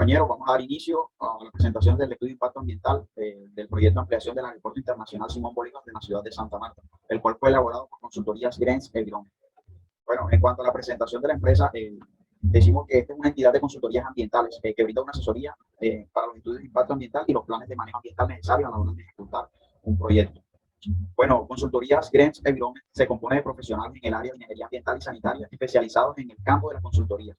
compañeros, vamos a dar inicio a la presentación del estudio de impacto ambiental del proyecto de ampliación del Aeropuerto Internacional Simón Bolívar de la ciudad de Santa Marta, el cual fue elaborado por consultorías Grens Environment. Bueno, en cuanto a la presentación de la empresa, decimos que esta es una entidad de consultorías ambientales que brinda una asesoría para los estudios de impacto ambiental y los planes de manejo ambiental necesarios a la hora de ejecutar un proyecto. Bueno, Consultorías Grens Environment se compone de profesionales en el área de ingeniería ambiental y sanitaria especializados en el campo de la consultoría.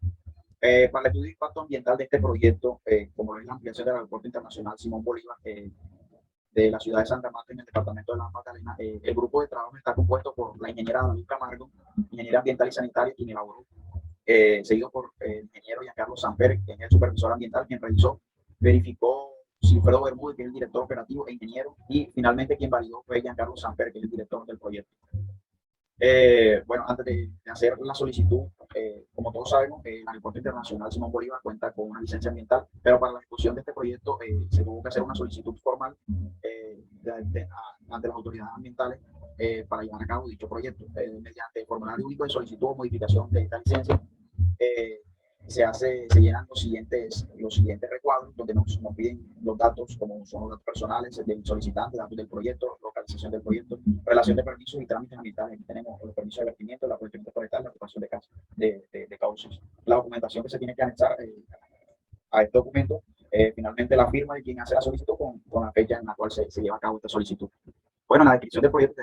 Para el estudio de impacto ambiental de este proyecto, como lo es la ampliación del Aeropuerto Internacional Simón Bolívar de la ciudad de Santa Marta en el departamento de La Magdalena, el grupo de trabajo está compuesto por la ingeniera David Camargo, ingeniera ambiental y sanitaria, quien elaboró, seguido por el ingeniero Giancarlo Samper, quien es el supervisor ambiental, quien realizó, verificó Silfredo Bermúdez, que es el director operativo e ingeniero, y finalmente quien validó fue Giancarlo Samper, que es el director del proyecto. Bueno, antes de hacer la solicitud, como todos sabemos, el Aeropuerto Internacional Simón Bolívar cuenta con una licencia ambiental, pero para la ejecución de este proyecto se tuvo que hacer una solicitud formal ante las autoridades ambientales para llevar a cabo dicho proyecto. Mediante el formulario único de solicitud o modificación de esta licencia, se llenan los siguientes recuadros, donde nos piden los datos, como son los datos personales del solicitante, datos del proyecto, localización del proyecto, relación de permisos y trámites ambientales. Aquí tenemos los permisos de vertimiento, la protección forestal, la ocupación de cauces. La documentación que se tiene que anexar a este documento, finalmente la firma de quien hace la solicitud con la fecha en la cual se lleva a cabo esta solicitud. Bueno, en la descripción del proyecto,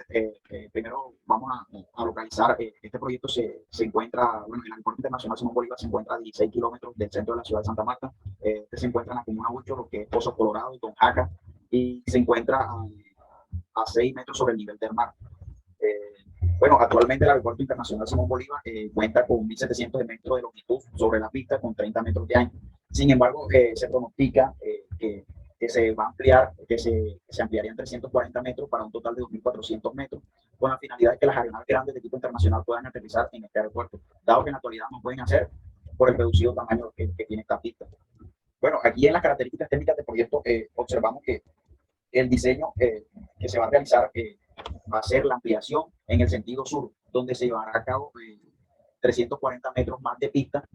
primero vamos a localizar, este proyecto se encuentra, bueno, el Aeropuerto Internacional Simón Bolívar se encuentra a 16 kilómetros del centro de la ciudad de Santa Marta, se encuentra en la comuna 8, lo que es Pozo Colorado, Don Jaca, y se encuentra a 6 metros sobre el nivel del mar. Bueno, actualmente el Aeropuerto Internacional Simón Bolívar cuenta con 1.700 metros de longitud sobre la pista con 30 metros de ancho. Sin embargo, se pronostica que se va a ampliar, que se ampliarían 340 metros para un total de 2.400 metros, con la finalidad de que las aeronaves grandes de tipo internacional puedan aterrizar en este aeropuerto, dado que en la actualidad no pueden hacer por el reducido tamaño que tiene esta pista. Bueno, aquí en las características técnicas del proyecto observamos que el diseño que se va a realizar va a ser la ampliación en el sentido sur, donde se llevará a cabo 340 metros más de pista,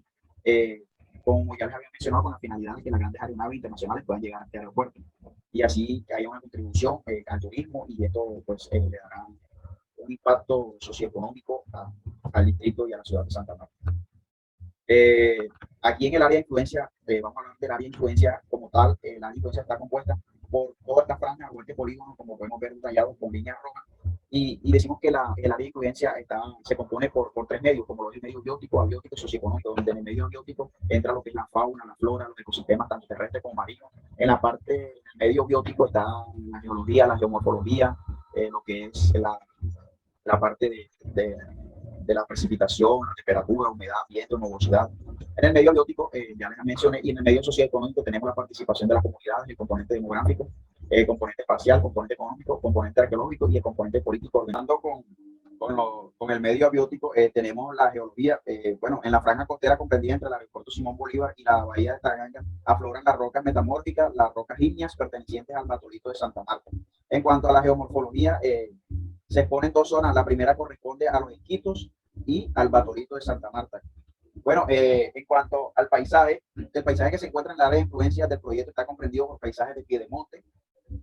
como ya les había mencionado, con la finalidad de que las grandes aeronaves internacionales puedan llegar a este aeropuerto y así que haya una contribución al turismo, y esto pues le dará un impacto socioeconómico al distrito y a la ciudad de Santa Marta. Aquí en el área de influencia, vamos a hablar del área de influencia como tal. El área de influencia está compuesta por toda esta franja o este polígono, como podemos ver detallado con líneas rojas, y decimos que el área de influencia se compone por tres medios, como los medios bióticos, abióticos y socioeconómicos, donde en el medio biótico entra lo que es la fauna, la flora, los ecosistemas tanto terrestres como marinos. En la parte del medio biótico está la geología, la geomorfología, lo que es la parte de la precipitación, la temperatura, humedad, viento, nubosidad. En el medio biótico, ya les mencioné, y en el medio socioeconómico tenemos la participación de las comunidades, el componente demográfico, el componente espacial, componente económico, componente arqueológico y el componente político. Ordenando con el medio abiótico, tenemos la geología. Bueno, en la franja costera comprendida entre el aeropuerto Simón Bolívar y la bahía de Taganga afloran las rocas metamórficas, las rocas ígneas pertenecientes al batolito de Santa Marta. En cuanto a la geomorfología, se exponen dos zonas. La primera corresponde a los esquitos y al batolito de Santa Marta. Bueno, en cuanto al paisaje, el paisaje que se encuentra en la área de influencia del proyecto está comprendido por paisajes de piedemonte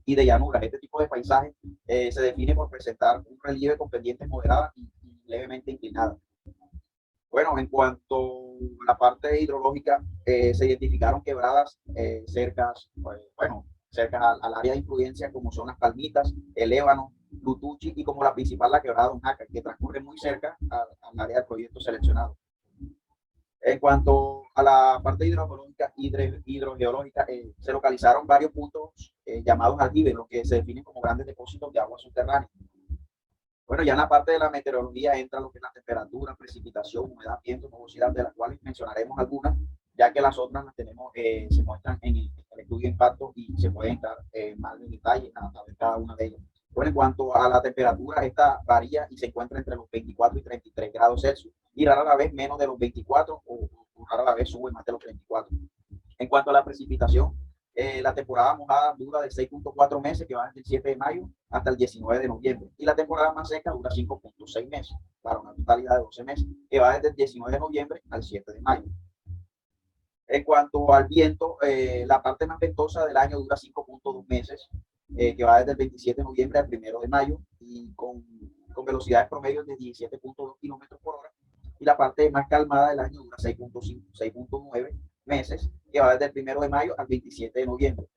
y de llanura. Este tipo de paisaje se define por presentar un relieve con pendientes moderadas y levemente inclinadas. Bueno, en cuanto a la parte hidrológica, se identificaron quebradas cercas al área de influencia, como son las Palmitas, el Ébano, Lutuchi, y como la principal, la quebrada Don Jaca, que transcurre muy cerca al área del proyecto seleccionado. En cuanto a la parte hidrogeológica, se localizaron varios puntos llamados aljibes, los que se definen como grandes depósitos de agua subterránea. Bueno, ya en la parte de la meteorología entra lo que es la temperatura, precipitación, humedad, viento, nubosidad, de las cuales mencionaremos algunas, ya que las otras las tenemos, se muestran en el estudio de impacto y se puede entrar más en detalle a ver cada una de ellas. Bueno, en cuanto a la temperatura, esta varía y se encuentra entre los 24 y 33 grados Celsius, y rara la vez menos de los 24 o rara la vez sube más de los 34. En cuanto a la precipitación, la temporada mojada dura de 6.4 meses, que va desde el 7 de mayo hasta el 19 de noviembre, y la temporada más seca dura 5.6 meses, para una totalidad de 12 meses, que va desde el 19 de noviembre al 7 de mayo. En cuanto al viento, la parte más ventosa del año dura 5.2 meses, que va desde el 27 de noviembre al 1 de mayo, y con velocidades promedios de 17.2 kilómetros por hora. Y la parte más calmada del año dura 6.5, 6.9 meses, que va desde el 1 de mayo al 27 de noviembre.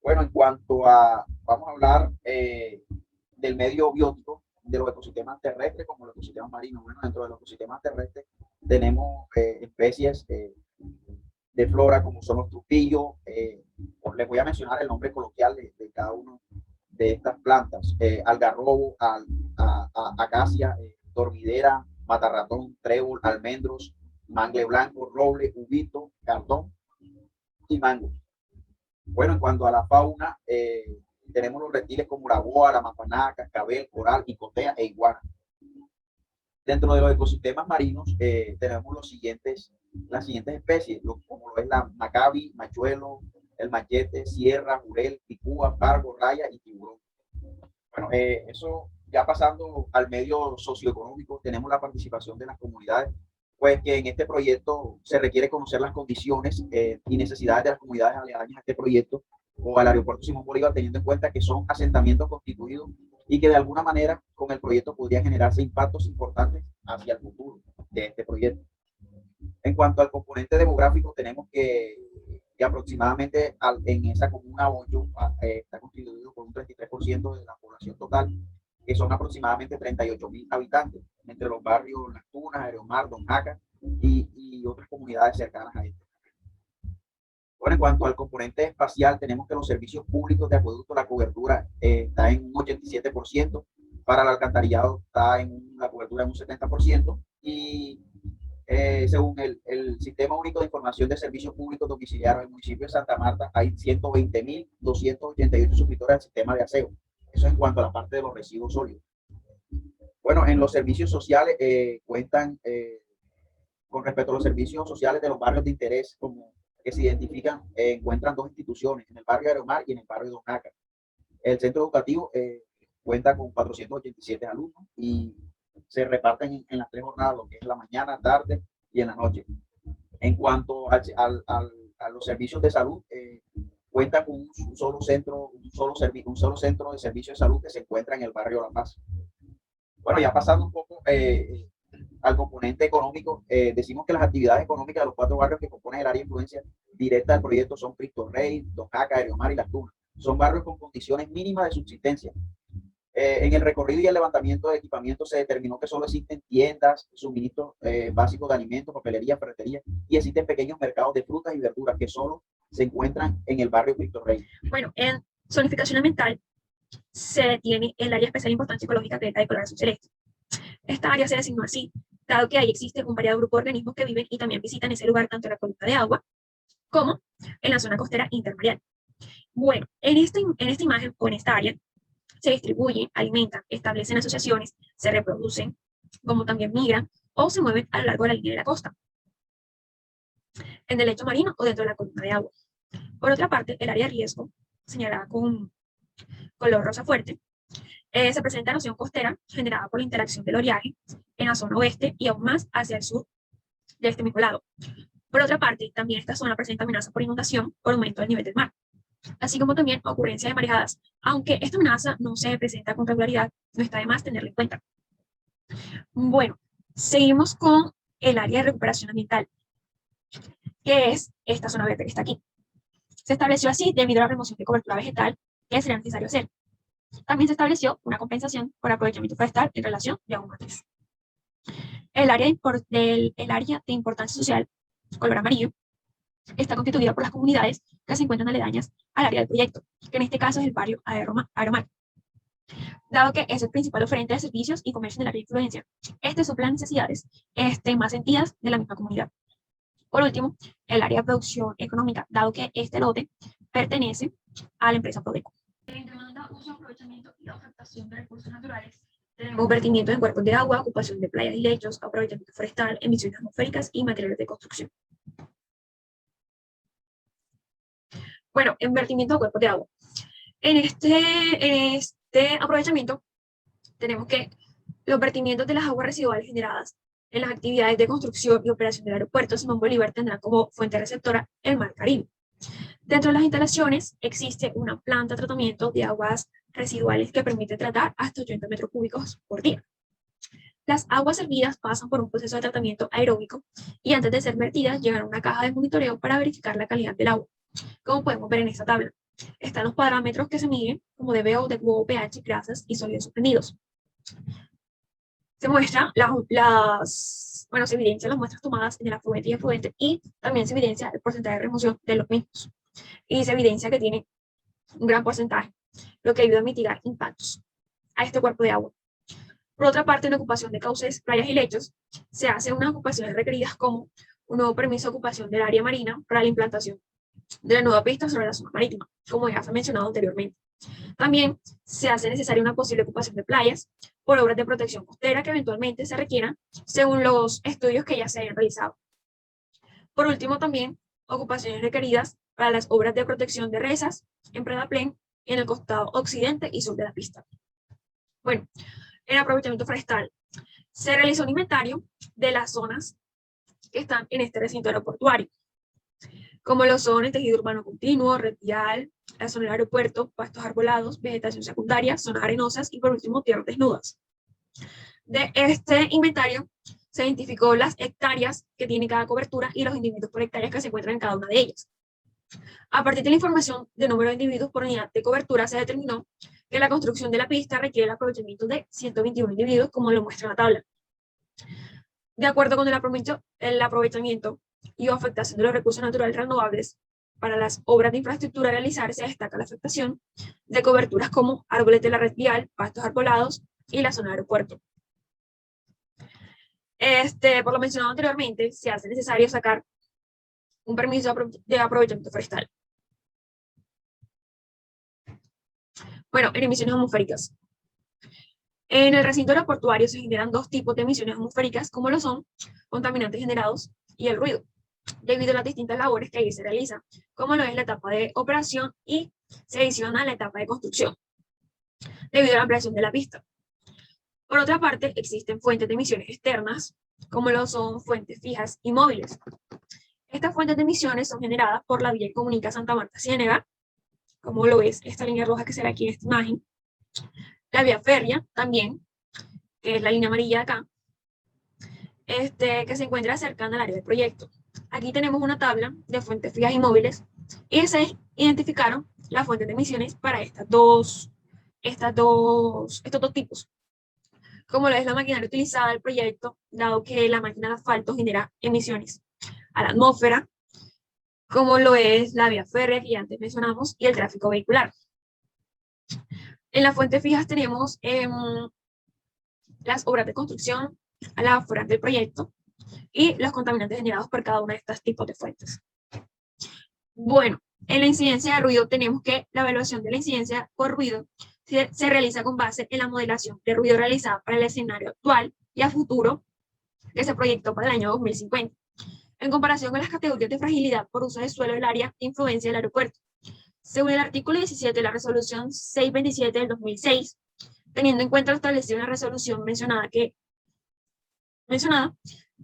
Bueno, en cuanto a, vamos a hablar del medio biótico, de los ecosistemas terrestres como los ecosistemas marinos. Bueno, dentro de los ecosistemas terrestres tenemos especies de flora como son los trujillos. Les voy a mencionar el nombre coloquial de cada uno de estas plantas: algarrobo, acacia, dormidera, matarratón, trébol, almendros, mangle blanco, roble, ubito, cartón y mango. Bueno, en cuanto a la fauna, tenemos los reptiles como la boa, la mapaná, cascabel, coral, jicotea e iguana. Dentro de los ecosistemas marinos tenemos las siguientes especies, como lo es la macabi, machuelo, el machete, sierra, jurel, picúa, pargo, raya y tiburón. Bueno, eso ya pasando al medio socioeconómico, tenemos la participación de las comunidades, pues que en este proyecto se requiere conocer las condiciones y necesidades de las comunidades aledañas a este proyecto o al aeropuerto Simón Bolívar, teniendo en cuenta que son asentamientos constituidos y que de alguna manera con el proyecto podría generarse impactos importantes hacia el futuro de este proyecto. En cuanto al componente demográfico, tenemos que aproximadamente en esa comuna 8 está constituido por un 33% de la población total, que son aproximadamente 38.000 habitantes, entre los barrios Las Tunas, Aeromar, Don Jaca y otras comunidades cercanas a este. Bueno, en cuanto al componente espacial, tenemos que los servicios públicos de acueducto, la cobertura está en un 87%, para el alcantarillado está en la cobertura en un 70%, y según el Sistema Único de Información de Servicios Públicos Domiciliarios del municipio de Santa Marta, hay 120.288 suscriptores al sistema de aseo. Eso en cuanto a la parte de los residuos sólidos. Bueno, en los servicios sociales cuentan, con respecto a los servicios sociales de los barrios de interés, como que se identifican, encuentran dos instituciones, en el barrio Aeromar y en el barrio Don Jaca. El centro educativo cuenta con 487 alumnos y se reparten en las tres jornadas, lo que es la mañana, tarde y en la noche. En cuanto a los servicios de salud, cuenta con un solo centro de servicio de salud que se encuentra en el barrio La Paz. Bueno, ya pasando un poco al componente económico, decimos que las actividades económicas de los 4 barrios que componen el área de influencia directa del proyecto son Cristo Rey, Don Jaca, Aeromar y Las Tunas. Son barrios con condiciones mínimas de subsistencia. En el recorrido y el levantamiento de equipamiento se determinó que solo existen tiendas, suministros básicos de alimentos, papelería, ferretería, y existen pequeños mercados de frutas y verduras que solo se encuentran en el barrio Cristo Rey. Bueno, en zonificación ambiental se tiene el área especial de importancia ecológica Creta de color azul celeste. Esta área se designó así, dado que ahí existe un variado grupo de organismos que viven y también visitan ese lugar tanto en la columna de agua como en la zona costera intermareal. Bueno, en esta imagen o en esta área se distribuyen, alimentan, establecen asociaciones, se reproducen, como también migran o se mueven a lo largo de la línea de la costa, en el lecho marino o dentro de la columna de agua. Por otra parte, el área de riesgo, señalada con color rosa fuerte, se presenta erosión costera generada por la interacción del oleaje en la zona oeste y aún más hacia el sur de este mismo lado. Por otra parte, también esta zona presenta amenaza por inundación por aumento del nivel del mar, así como también ocurrencia de marejadas. Aunque esta amenaza no se presenta con regularidad, no está de más tenerla en cuenta. Bueno, seguimos con el área de recuperación ambiental, que es esta zona verde que está aquí. Se estableció así debido a la remoción de cobertura vegetal que sería necesario hacer. También se estableció una compensación por aprovechamiento forestal en relación de agua matriz. El área de importancia social, color amarillo, está constituida por las comunidades que se encuentran aledañas al área del proyecto, que en este caso es el barrio Aeromar, dado que es el principal oferente de servicios y comercio del área de influencia. Este supla las necesidades más sentidas de la misma comunidad. Por último, el área de producción económica, dado que este lote pertenece a la empresa Prodeco. En demanda, uso, aprovechamiento y afectación de recursos naturales, tenemos vertimiento en cuerpos de agua, ocupación de playas y lechos, aprovechamiento forestal, emisiones atmosféricas y materiales de construcción. Bueno, en vertimiento de cuerpos de agua. En este aprovechamiento tenemos que los vertimientos de las aguas residuales generadas En las actividades de construcción y operación del aeropuerto, Simón Bolívar tendrá como fuente receptora el Mar Caribe. Dentro de las instalaciones existe una planta de tratamiento de aguas residuales que permite tratar hasta 80 metros cúbicos por día. Las aguas servidas pasan por un proceso de tratamiento aeróbico y antes de ser vertidas llegan a una caja de monitoreo para verificar la calidad del agua. Como podemos ver en esta tabla, están los parámetros que se miden como DBO, DQO, pH, grasas y sólidos suspendidos. Se muestra se evidencian las muestras tomadas en el afluente y efluente y también se evidencia el porcentaje de remoción de los mismos. Y se evidencia que tiene un gran porcentaje, lo que ayuda a mitigar impactos a este cuerpo de agua. Por otra parte, en la ocupación de cauces, playas y lechos, se hacen unas ocupaciones requeridas como un nuevo permiso de ocupación del área marina para la implantación de la nueva pista sobre la zona marítima, como ya fue mencionado anteriormente. También se hace necesaria una posible ocupación de playas por obras de protección costera que eventualmente se requieran según los estudios que ya se hayan realizado. Por último, también ocupaciones requeridas para las obras de protección de reses en Predaplén en el costado occidente y sur de la pista. Bueno, en aprovechamiento forestal se realizó un inventario de las zonas que están en este recinto aeroportuario, como lo son el tejido urbano continuo, red vial, la zona del aeropuerto, pastos arbolados, vegetación secundaria, zonas arenosas y por último tierras desnudas. De este inventario se identificó las hectáreas que tiene cada cobertura y los individuos por hectáreas que se encuentran en cada una de ellas. A partir de la información de número de individuos por unidad de cobertura se determinó que la construcción de la pista requiere el aprovechamiento de 121 individuos, como lo muestra la tabla. De acuerdo con el aprovechamiento y afectación de los recursos naturales renovables, para las obras de infraestructura a realizar se destaca la afectación de coberturas como árboles de la red vial, pastos arbolados y la zona de aeropuerto. Por lo mencionado anteriormente, se hace necesario sacar un permiso de aprovechamiento forestal. Bueno, en emisiones atmosféricas. En el recinto aeroportuario se generan dos tipos de emisiones atmosféricas, como lo son contaminantes generados y el ruido, debido a las distintas labores que ahí se realizan, como lo es la etapa de operación y se adiciona a la etapa de construcción, debido a la ampliación de la pista. Por otra parte, existen fuentes de emisiones externas, como lo son fuentes fijas y móviles. Estas fuentes de emisiones son generadas por la vía que comunica Santa Marta-Ciénega, como lo es esta línea roja que se ve aquí en esta imagen, la vía férrea también, que es la línea amarilla de acá, que se encuentra cercana al área del proyecto. Aquí tenemos una tabla de fuentes fijas y móviles y se identificaron las fuentes de emisiones para estos dos tipos. Como lo es la maquinaria utilizada del proyecto, dado que la máquina de asfalto genera emisiones a la atmósfera, como lo es la vía férrea que ya antes mencionamos y el tráfico vehicular. En las fuentes fijas tenemos las obras de construcción a las afueras del proyecto y los contaminantes generados por cada uno de estos tipos de fuentes. Bueno, en la incidencia de ruido tenemos que la evaluación de la incidencia por ruido se realiza con base en la modelación de ruido realizada para el escenario actual y a futuro que se proyectó para el año 2050, en comparación con las categorías de fragilidad por uso de suelo del área de influencia del aeropuerto. Según el artículo 17 de la resolución 627 del 2006, teniendo en cuenta lo establecido en la resolución mencionada,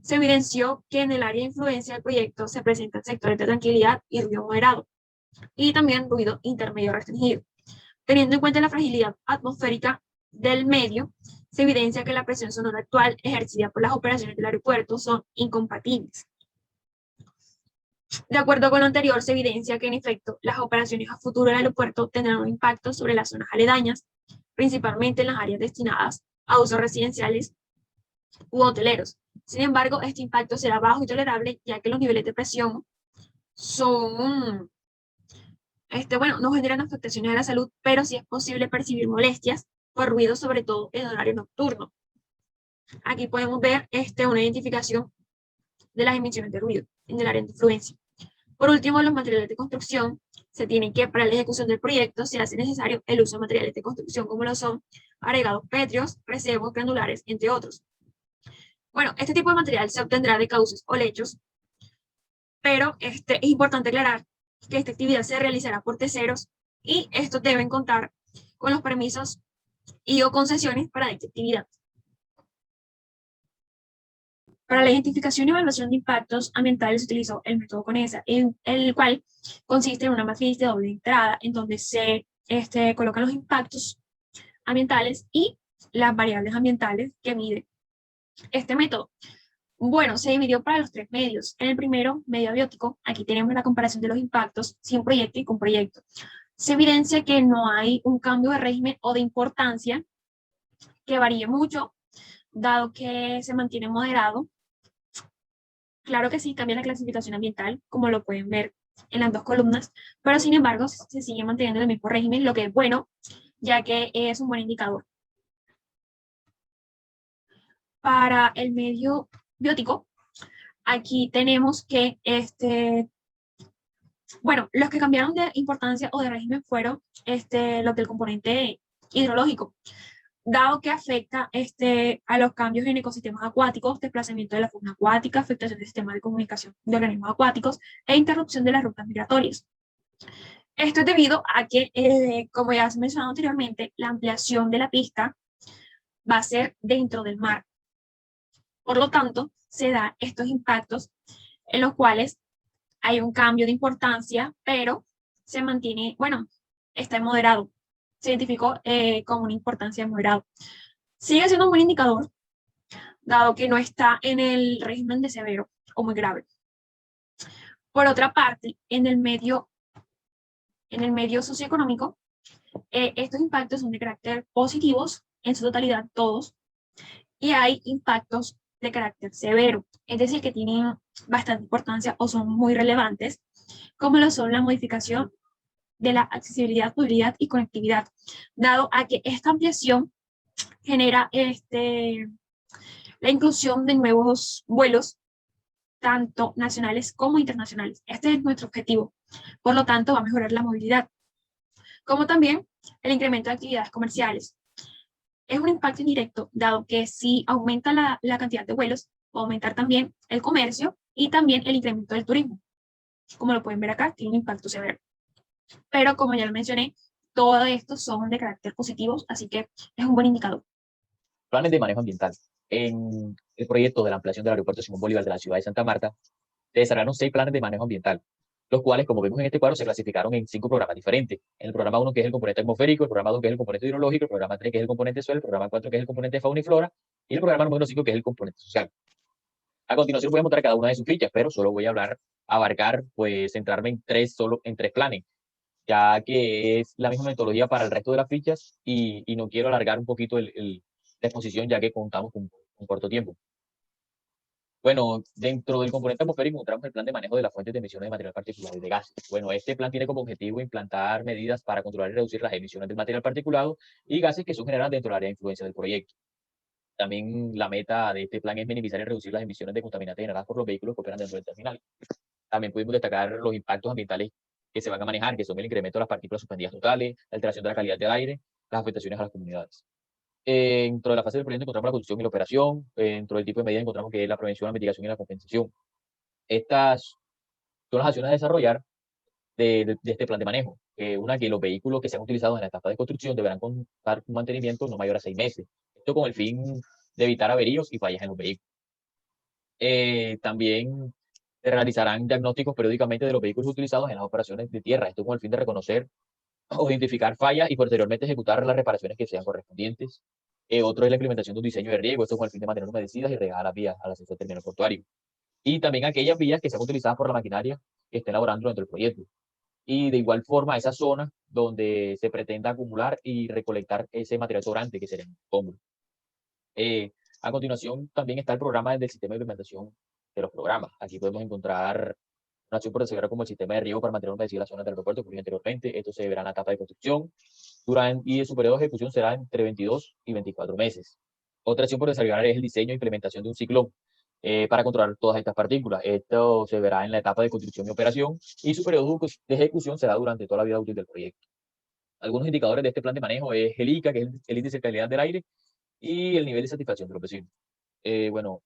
se evidenció que en el área de influencia del proyecto se presentan sectores de tranquilidad y ruido moderado, y también ruido intermedio restringido. Teniendo en cuenta la fragilidad atmosférica del medio, se evidencia que la presión sonora actual ejercida por las operaciones del aeropuerto son incompatibles. De acuerdo con lo anterior, se evidencia que en efecto las operaciones a futuro del aeropuerto tendrán un impacto sobre las zonas aledañas, principalmente en las áreas destinadas a usos residenciales u hoteleros. Sin embargo, este impacto será bajo y tolerable, ya que los niveles de presión son, no generan afectaciones a la salud, pero sí es posible percibir molestias por ruido, sobre todo en horario nocturno. Aquí podemos ver una identificación de las emisiones de ruido en el área de influencia. Por último, los materiales de construcción se tienen que, para la ejecución del proyecto, se hace necesario el uso de materiales de construcción como lo son agregados pétreos, recebos, granulares, entre otros. Bueno, este tipo de material se obtendrá de cauces o lechos, pero es importante aclarar que esta actividad se realizará por terceros y estos deben contar con los permisos y o concesiones para dicha actividad. Para la identificación y evaluación de impactos ambientales se utilizó el método CONESA, en el cual consiste en una matriz de doble entrada en donde se colocan los impactos ambientales y las variables ambientales que mide este método. Bueno, se dividió para los tres medios. En el primero, medio abiótico, aquí tenemos la comparación de los impactos sin proyecto y con proyecto. Se evidencia que no hay un cambio de régimen o de importancia que varíe mucho, dado que se mantiene moderado. Claro que sí, cambia la clasificación ambiental, como lo pueden ver en las dos columnas, pero sin embargo se sigue manteniendo el mismo régimen, lo que es bueno, ya que es un buen indicador. Para el medio biótico, aquí tenemos que, bueno, los que cambiaron de importancia o de régimen fueron los del componente hidrológico, dado que afecta a los cambios en ecosistemas acuáticos, desplazamiento de la fauna acuática, afectación del sistema de comunicación de organismos acuáticos e interrupción de las rutas migratorias. Esto es debido a que, como ya se mencionado anteriormente, la ampliación de la pista va a ser dentro del mar. Por lo tanto, se dan estos impactos en los cuales hay un cambio de importancia, pero se mantiene, bueno, está en moderado. Se identificó como una importancia moderada. Sigue siendo un buen indicador, dado que no está en el régimen de severo o muy grave. Por otra parte, en el medio socioeconómico, estos impactos son de carácter positivos, en su totalidad todos, y hay impactos de carácter severo, es decir, que tienen bastante importancia o son muy relevantes, como lo son la modificación de la accesibilidad, movilidad y conectividad, dado a que esta ampliación genera la inclusión de nuevos vuelos, tanto nacionales como internacionales. Este es nuestro objetivo. Por lo tanto, va a mejorar la movilidad, como también el incremento de actividades comerciales. Es un impacto indirecto, dado que si aumenta la cantidad de vuelos, va a aumentar también el comercio y también el incremento del turismo. Como lo pueden ver acá, tiene un impacto severo. Pero como ya lo mencioné, todos estos son de carácter positivos, así que es un buen indicador. Planes de manejo ambiental. En el proyecto de la ampliación del aeropuerto Simón Bolívar de la ciudad de Santa Marta, se desarrollaron 6 planes de manejo ambiental, los cuales, como vemos en este cuadro, se clasificaron en 5 programas diferentes. En el programa 1, que es el componente atmosférico, el programa 2, que es el componente hidrológico, el programa 3, que es el componente suelo, el programa 4, que es el componente fauna y flora, y el programa número 5, que es el componente social. A continuación voy a mostrar cada una de sus fichas, pero solo voy a abarcar, pues, centrarme solo en 3 planes, ya que es la misma metodología para el resto de las fichas y no quiero alargar un poquito la exposición, ya que contamos con un corto tiempo. Bueno, dentro del componente atmosférico encontramos el plan de manejo de las fuentes de emisiones de material particulado y de gases. Bueno, este plan tiene como objetivo implantar medidas para controlar y reducir las emisiones del material particulado y gases que son generadas dentro del área de influencia del proyecto. También la meta de este plan es minimizar y reducir las emisiones de contaminantes generadas por los vehículos que operan dentro del terminal. También pudimos destacar los impactos ambientales que se van a manejar, que son el incremento de las partículas suspendidas totales, la alteración de la calidad del aire, las afectaciones a las comunidades. Dentro de la fase del proyecto encontramos la construcción y la operación. Dentro del tipo de medidas encontramos que es la prevención, la mitigación y la compensación. Estas son las acciones a desarrollar de este plan de manejo. Una, que los vehículos que sean utilizados en la etapa de construcción deberán contar con un mantenimiento no mayor a 6 meses. Esto con el fin de evitar averíos y fallas en los vehículos. También se realizarán diagnósticos periódicamente de los vehículos utilizados en las operaciones de tierra. Esto con el fin de reconocer o identificar fallas y posteriormente ejecutar las reparaciones que sean correspondientes. Otro es la implementación de un diseño de riego, esto con el fin de mantener humedecidas y regadas las vías al acceso al terminal portuario. Y también aquellas vías que sean utilizadas por la maquinaria que esté elaborando dentro del proyecto. Y de igual forma, esa zona donde se pretenda acumular y recolectar ese material sobrante que será escombros. A continuación, también está el programa del sistema de implementación de los programas. Aquí podemos encontrar una acción procedura como el sistema de riego para mantener humedecidas las zonas del aeropuerto, como dije anteriormente. Esto se verá en la etapa de construcción y su periodo de ejecución será entre 22 y 24 meses. Otra acción por desarrollar es el diseño e implementación de un ciclón para controlar todas estas partículas. Esto se verá en la etapa de construcción y operación y su periodo de ejecución será durante toda la vida útil del proyecto. Algunos indicadores de este plan de manejo es el ICA, que es el índice de calidad del aire, y el nivel de satisfacción de los vecinos. Bueno,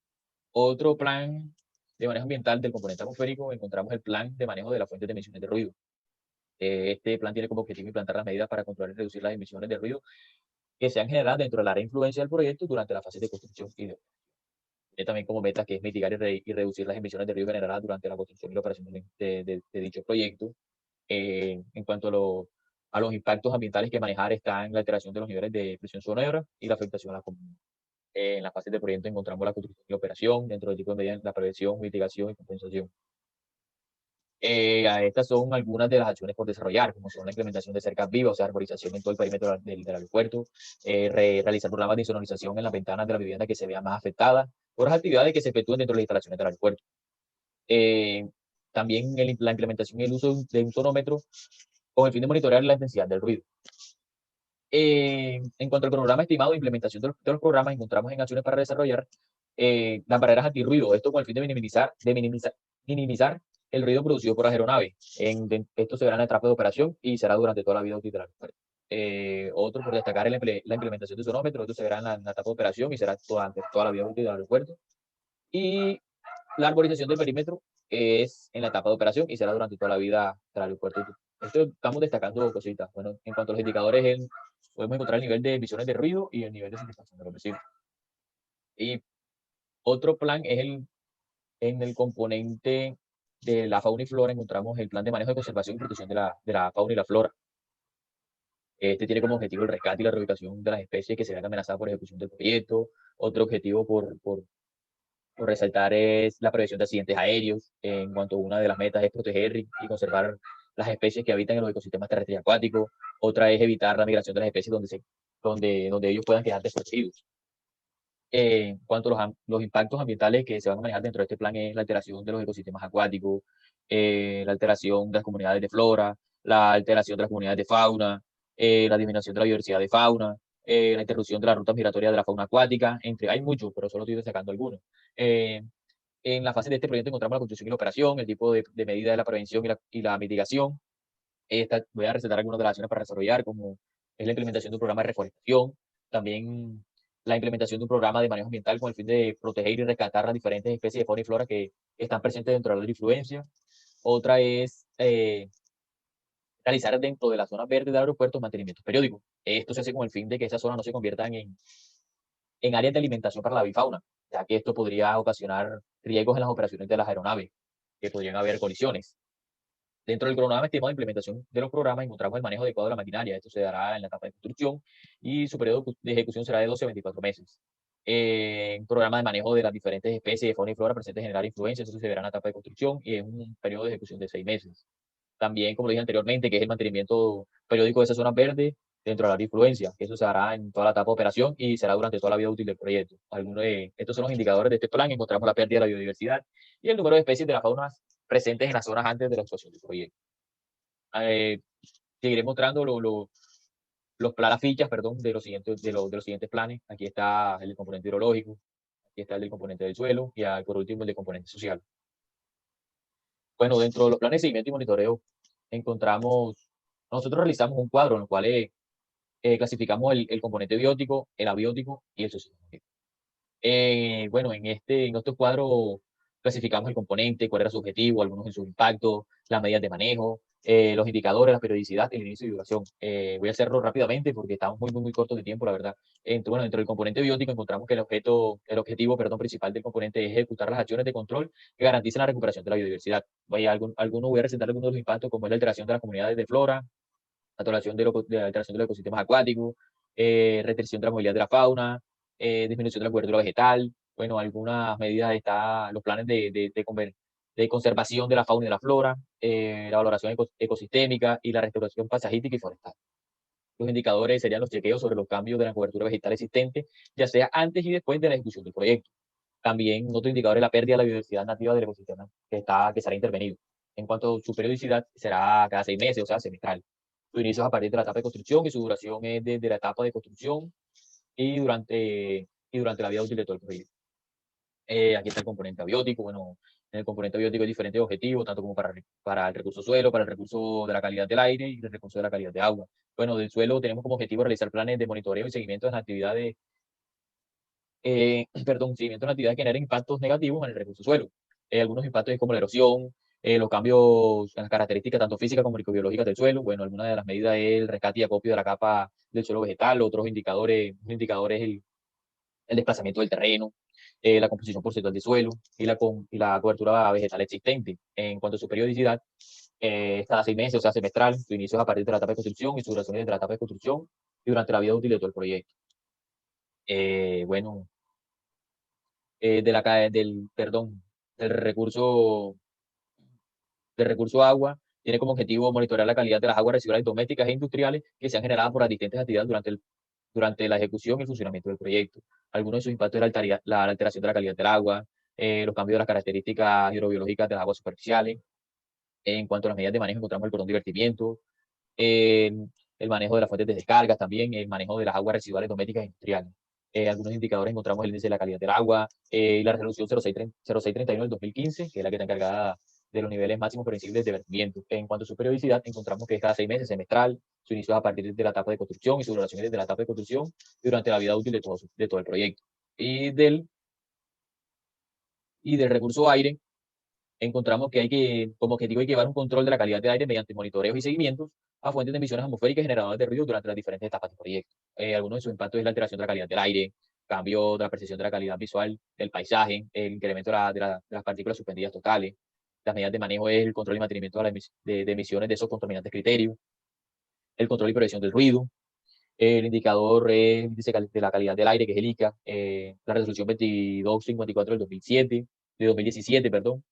otro plan de manejo ambiental del componente atmosférico, encontramos el plan de manejo de las fuentes de emisiones de ruido. Este plan tiene como objetivo implantar las medidas para controlar y reducir las emisiones de ruido que sean generadas dentro del área de influencia del proyecto durante la fase de construcción y de también como metas, que es mitigar y reducir las emisiones de ruido generadas durante la construcción y la operación de dicho proyecto. En cuanto a los impactos ambientales que manejar, están la alteración de los niveles de presión sonora y la afectación a la comunidad. En la fase de proyecto encontramos la construcción y operación, dentro del tipo de medidas, la prevención, mitigación y compensación. A estas son algunas de las acciones por desarrollar, como son la implementación de cercas vivas, o sea, arborización en todo el perímetro del aeropuerto, realizar programas de insonorización en las ventanas de la vivienda que se vean más afectadas, otras actividades que se efectúen dentro de las instalaciones del aeropuerto. Eh, También la implementación y el uso de un sonómetro con el fin de monitorear la intensidad del ruido. En cuanto al programa estimado de implementación de los programas, encontramos en acciones para desarrollar las barreras antirruido, esto con el fin de minimizar el ruido producido por aeronave. Esto se verá en la etapa de operación y será durante toda la vida útil del aeropuerto. Otro por destacar es la implementación de sonómetro, esto se verá en la etapa de operación y será durante toda la vida útil del aeropuerto. Y la arborización del perímetro es en la etapa de operación y será durante toda la vida del aeropuerto. Esto estamos destacando cositas. Bueno, en cuanto a los indicadores, podemos encontrar el nivel de emisiones de ruido y el nivel de satisfacción de los vecinos. Y otro plan es en el componente de la fauna y flora, encontramos el plan de manejo de conservación y protección de la fauna y la flora. Este tiene como objetivo el rescate y la reubicación de las especies que se vean amenazadas por ejecución del proyecto. Otro objetivo por resaltar es la prevención de accidentes aéreos, en cuanto una de las metas es proteger y conservar las especies que habitan en los ecosistemas terrestres y acuáticos. Otra es evitar la migración de las especies donde ellos puedan quedar desprotegidos. En cuanto a los impactos ambientales que se van a manejar dentro de este plan, es la alteración de los ecosistemas acuáticos, la alteración de las comunidades de flora, la alteración de las comunidades de fauna, la disminución de la diversidad de fauna, la interrupción de las rutas migratorias de la fauna acuática, hay muchos, pero solo estoy destacando algunos. Eh, en la fase de este proyecto encontramos la construcción y la operación, el tipo de medida de la prevención y la mitigación. Voy a resaltar algunas de las acciones para desarrollar, como es la implementación de un programa de reforestación, también la implementación de un programa de manejo ambiental con el fin de proteger y rescatar las diferentes especies de fauna y flora que están presentes dentro de la influencia. Otra es realizar dentro de la zona verde del aeropuerto mantenimientos periódicos. Esto se hace con el fin de que esas zonas no se conviertan en áreas de alimentación para la avifauna, ya que esto podría ocasionar riesgos en las operaciones de las aeronaves, que podrían haber colisiones. Dentro del cronograma estimado de implementación de los programas encontramos el manejo adecuado de la maquinaria. Esto se dará en la etapa de construcción y su periodo de ejecución será de 12 a 24 meses. Un programa de manejo de las diferentes especies de fauna y flora presentes generar influencias, eso se verá en la etapa de construcción y es un periodo de ejecución de 6 meses. También, como lo dije anteriormente, que es el mantenimiento periódico de esas zonas verdes dentro de la influencia, que eso se hará en toda la etapa de operación y será durante toda la vida útil del proyecto. Estos son los indicadores de este plan. Encontramos la pérdida de la biodiversidad y el número de especies de la fauna presentes en las zonas antes de la actuación del proyecto. Eh, Seguiré mostrando las fichas, perdón, de los siguientes planes. Aquí está el componente hidrológico, aquí está el del componente del suelo y por último el del componente social. Bueno, dentro de los planes de seguimiento y monitoreo nosotros realizamos un cuadro en el cual clasificamos el componente biótico, el abiótico y el socioeconómico. Bueno, en estos cuadros clasificamos el componente, cuál era su objetivo, algunos de sus impactos, las medidas de manejo, los indicadores, la periodicidad, el inicio y duración. Voy a hacerlo rápidamente porque estamos muy cortos de tiempo, la verdad. Dentro del componente biótico encontramos que el objetivo principal del componente es ejecutar las acciones de control que garanticen la recuperación de la biodiversidad. Voy a resaltar algunos de los impactos, como es la alteración de las comunidades de flora, la alteración de los ecosistemas acuáticos, restricción de la movilidad de la fauna, disminución de la cobertura vegetal. Bueno, algunas medidas están los planes de conservación de la fauna y de la flora, la valoración ecosistémica y la restauración paisajística y forestal. Los indicadores serían los chequeos sobre los cambios de la cobertura vegetal existente, ya sea antes y después de la ejecución del proyecto. También otro indicador es la pérdida de la biodiversidad nativa del ecosistema que será intervenido. En cuanto a su periodicidad, será cada 6 meses, o sea, semestral. Su inicio es a partir de la etapa de construcción y su duración es desde la etapa de construcción y durante la vida útil de todo el proyecto. Aquí está el componente abiótico. Bueno, en el componente abiótico hay diferentes objetivos, tanto como para el recurso suelo, para el recurso de la calidad del aire y el recurso de la calidad de agua. Bueno, del suelo tenemos como objetivo realizar planes de monitoreo y seguimiento de las actividades, seguimiento de las actividades que generen impactos negativos en el recurso suelo. Algunos impactos es como la erosión, los cambios en las características tanto físicas como microbiológicas del suelo. Bueno, alguna de las medidas es el rescate y acopio de la capa del suelo vegetal. Otros indicadores, un indicador es el desplazamiento del terreno. la composición porcentual de suelo y la cobertura vegetal existente. En cuanto a su periodicidad, cada 6 meses, o sea, semestral. Su inicio es a partir de la etapa de construcción y su duración es desde la etapa de construcción y durante la vida útil de todo el proyecto. Bueno, perdón, del recurso agua, tiene como objetivo monitorear la calidad de las aguas residuales domésticas e industriales que sean generadas por las distintas actividades durante la ejecución y el funcionamiento del proyecto. Algunos de sus impactos es la alteración de la calidad del agua, los cambios de las características hidrobiológicas de las aguas superficiales. En cuanto a las medidas de manejo, encontramos el cordón de vertimiento, el manejo de las fuentes de descargas, también el manejo de las aguas residuales domésticas e industriales. Algunos indicadores encontramos el índice de la calidad del agua, y la resolución 0631 del 2015, que es la que está encargada de los niveles máximos permisibles de vertimiento. En cuanto a su periodicidad, encontramos que es cada 6 meses, semestral, su inicio es a partir de la etapa de construcción y su duración es desde la etapa de construcción y durante la vida útil de todo el proyecto. Y del recurso aire, encontramos que como objetivo hay que llevar un control de la calidad del aire mediante monitoreos y seguimientos a fuentes de emisiones atmosféricas y generadores de ruido durante las diferentes etapas del proyecto. Algunos de sus impactos es la alteración de la calidad del aire, cambio de la percepción de la calidad visual del paisaje, el incremento de las partículas suspendidas totales. Las medidas de manejo es el control y mantenimiento de emisiones de esos contaminantes criterios, el control y prevención del ruido, el indicador es el índice de la calidad del aire, que es el ICA, la resolución 2254 de 2017, perdón.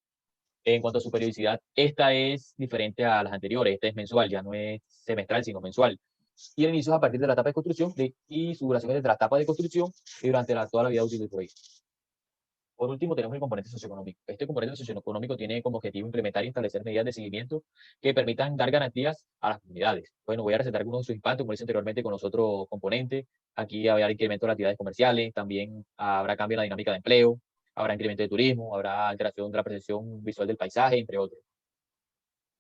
En cuanto a su periodicidad, esta es diferente a las anteriores, esta es mensual, ya no es semestral, sino mensual. Y el inicio es a partir de la etapa de construcción y su duración es desde la etapa de construcción y durante toda la vida útil del proyecto. Por último, tenemos el componente socioeconómico. Este componente socioeconómico tiene como objetivo implementar y establecer medidas de seguimiento que permitan dar garantías a las comunidades. Bueno, voy a resaltar algunos de sus impactos, como hice anteriormente con los otros componentes. Aquí habrá incremento de las actividades comerciales, también habrá cambio en la dinámica de empleo, habrá incremento de turismo, habrá alteración de la percepción visual del paisaje, entre otros.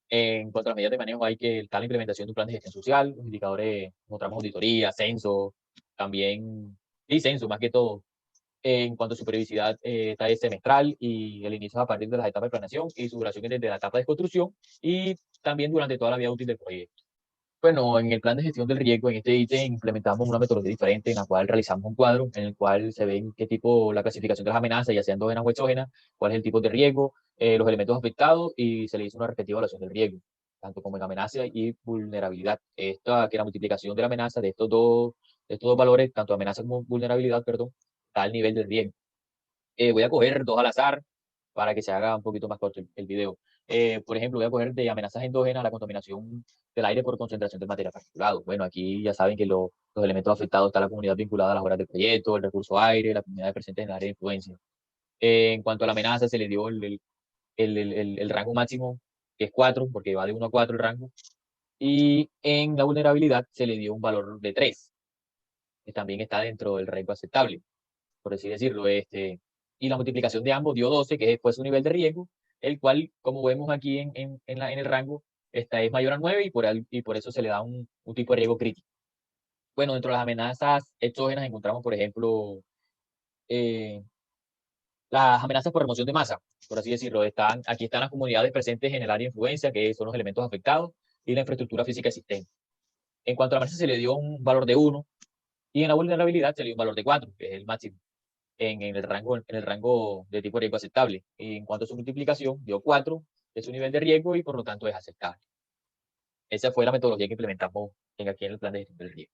En cuanto a las medidas de manejo, hay que estar la implementación de un plan de gestión social, los indicadores, mostramos auditoría, censo, también, y censo más que todo. En cuanto a su periodicidad, esta es semestral y el inicio es a partir de las etapas de planeación y su duración es desde la etapa de construcción y también durante toda la vida útil del proyecto. Bueno, en el plan de gestión del riesgo, en este ítem implementamos una metodología diferente en la cual realizamos un cuadro en el cual se ven qué tipo, la clasificación de las amenazas, ya sean endógenas o exógenas, cuál es el tipo de riesgo, los elementos afectados y se le hizo una respectiva evaluación del riesgo, tanto como en amenaza y vulnerabilidad. Esta, que la multiplicación de la amenaza de estos dos valores, tanto amenaza como vulnerabilidad, perdón, da el nivel de riesgo. Voy a coger dos al azar para que se haga un poquito más corto el video. Por ejemplo, voy a coger de amenazas endógenas la contaminación del aire por concentración de material particulado. Bueno, aquí ya saben que los elementos afectados está la comunidad vinculada a las obras del proyecto, el recurso aire, la comunidad presente en el área de influencia. En cuanto a la amenaza, se le dio el rango máximo, que es 4, porque va de 1 a 4 el rango. Y en la vulnerabilidad se le dio un valor de 3, que también está dentro del rango aceptable, por así decirlo. Y la multiplicación de ambos dio 12, que es después su nivel de riesgo, el cual, como vemos aquí en el rango, esta es mayor a 9 y por eso se le da un tipo de riesgo crítico. Bueno, dentro de las amenazas exógenas encontramos, por ejemplo, las amenazas por remoción de masa, por así decirlo. Aquí están las comunidades presentes en el área de influencia, que son los elementos afectados, y la infraestructura física existente. En cuanto a la amenaza, se le dio un valor de 1, y en la vulnerabilidad se le dio un valor de 4, que es el máximo. En el rango de tipo de riesgo aceptable. Y en cuanto a su multiplicación, dio 4, es su nivel de riesgo y por lo tanto es aceptable. Esa fue la metodología que implementamos aquí en el plan de gestión del riesgo.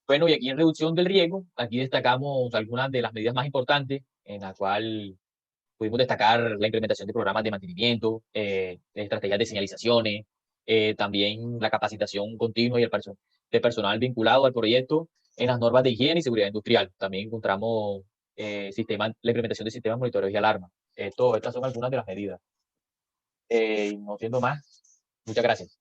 Bueno, y aquí en reducción del riesgo, aquí destacamos algunas de las medidas más importantes, en la cual pudimos destacar la implementación de programas de mantenimiento, estrategias de señalizaciones, también la capacitación continua y de personal vinculado al proyecto en las normas de higiene y seguridad industrial. También encontramos la implementación de sistemas de monitoreo y alarma. Estas son algunas de las medidas. No siendo más, muchas gracias.